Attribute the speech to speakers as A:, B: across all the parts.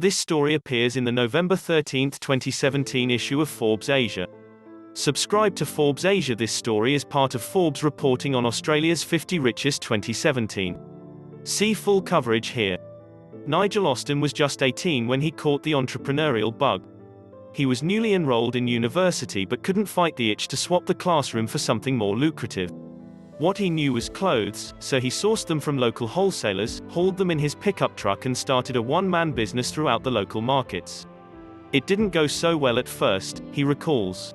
A: This story appears in the November 13, 2017 issue of Forbes Asia. Subscribe to Forbes Asia. This story is part of Forbes reporting on Australia's 50 Richest 2017. See full coverage here. Nigel Austin was just 18 when he caught the entrepreneurial bug. He was newly enrolled in university but couldn't fight the itch to swap the classroom for something more lucrative. What he knew was clothes, so he sourced them from local wholesalers, hauled them in his pickup truck and started a one-man business throughout the local markets. It didn't go so well at first, he recalls.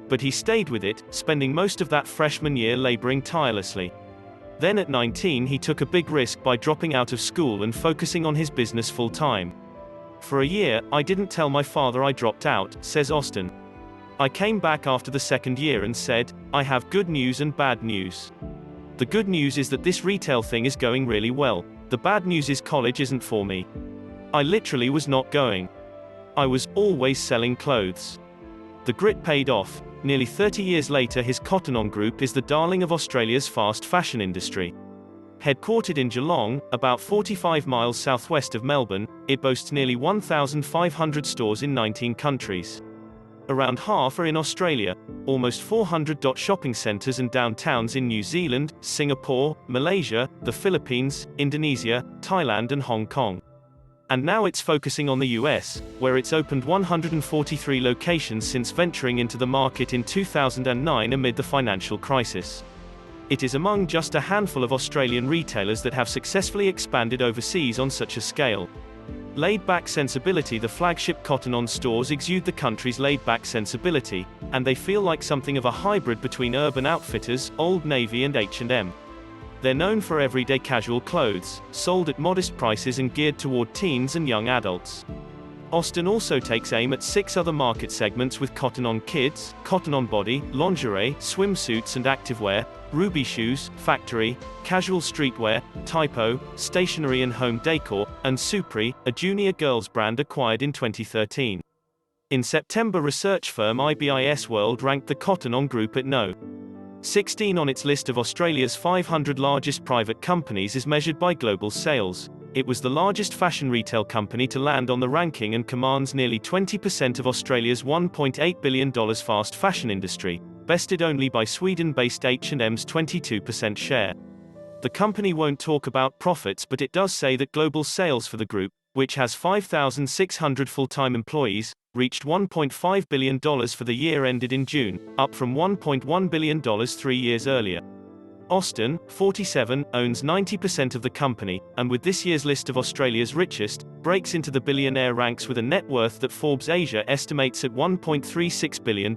A: But he stayed with it, spending most of that freshman year laboring tirelessly. Then at 19 he took a big risk by dropping out of school and focusing on his business full-time. For a year, I didn't tell my father I dropped out, says Austin. I came back after the second year and said, I have good news and bad news. The good news is that this retail thing is going really well. The bad news is college isn't for me. I literally was not going. I was always selling clothes. The grit paid off. Nearly 30 years later, his Cotton On Group is the darling of Australia's fast fashion industry. Headquartered in Geelong, about 45 miles southwest of Melbourne, it boasts nearly 1,500 stores in 19 countries. Around half are in Australia, almost 400 shopping centres and downtowns in New Zealand, Singapore, Malaysia, the Philippines, Indonesia, Thailand and Hong Kong. And now it's focusing on the US, where it's opened 143 locations since venturing into the market in 2009 amid the financial crisis. It is among just a handful of Australian retailers that have successfully expanded overseas on such a scale. Laid-back sensibility. The flagship Cotton On stores exude the country's laid-back sensibility, and they feel like something of a hybrid between Urban Outfitters, Old Navy and H&M. They're known for everyday casual clothes, sold at modest prices and geared toward teens and young adults. Austin also takes aim at 6 other market segments with Cotton On Kids, Cotton On Body, lingerie, swimsuits and activewear, Ruby Shoes, Factory, Casual Streetwear, Typo, Stationery and Home Decor, and Supri, a junior girls brand acquired in 2013. In September, research firm IBIS World ranked the Cotton On Group at No. 16 on its list of Australia's 500 largest private companies as measured by global sales. It was the largest fashion retail company to land on the ranking and commands nearly 20% of Australia's $1.8 billion fast fashion industry, bested only by Sweden-based H&M's 22% share. The company won't talk about profits, but it does say that global sales for the group, which has 5,600 full-time employees, reached $1.5 billion for the year ended in June, up from $1.1 billion 3 years earlier. Austin, 47, owns 90% of the company, and with this year's list of Australia's richest, breaks into the billionaire ranks with a net worth that Forbes Asia estimates at $1.36 billion.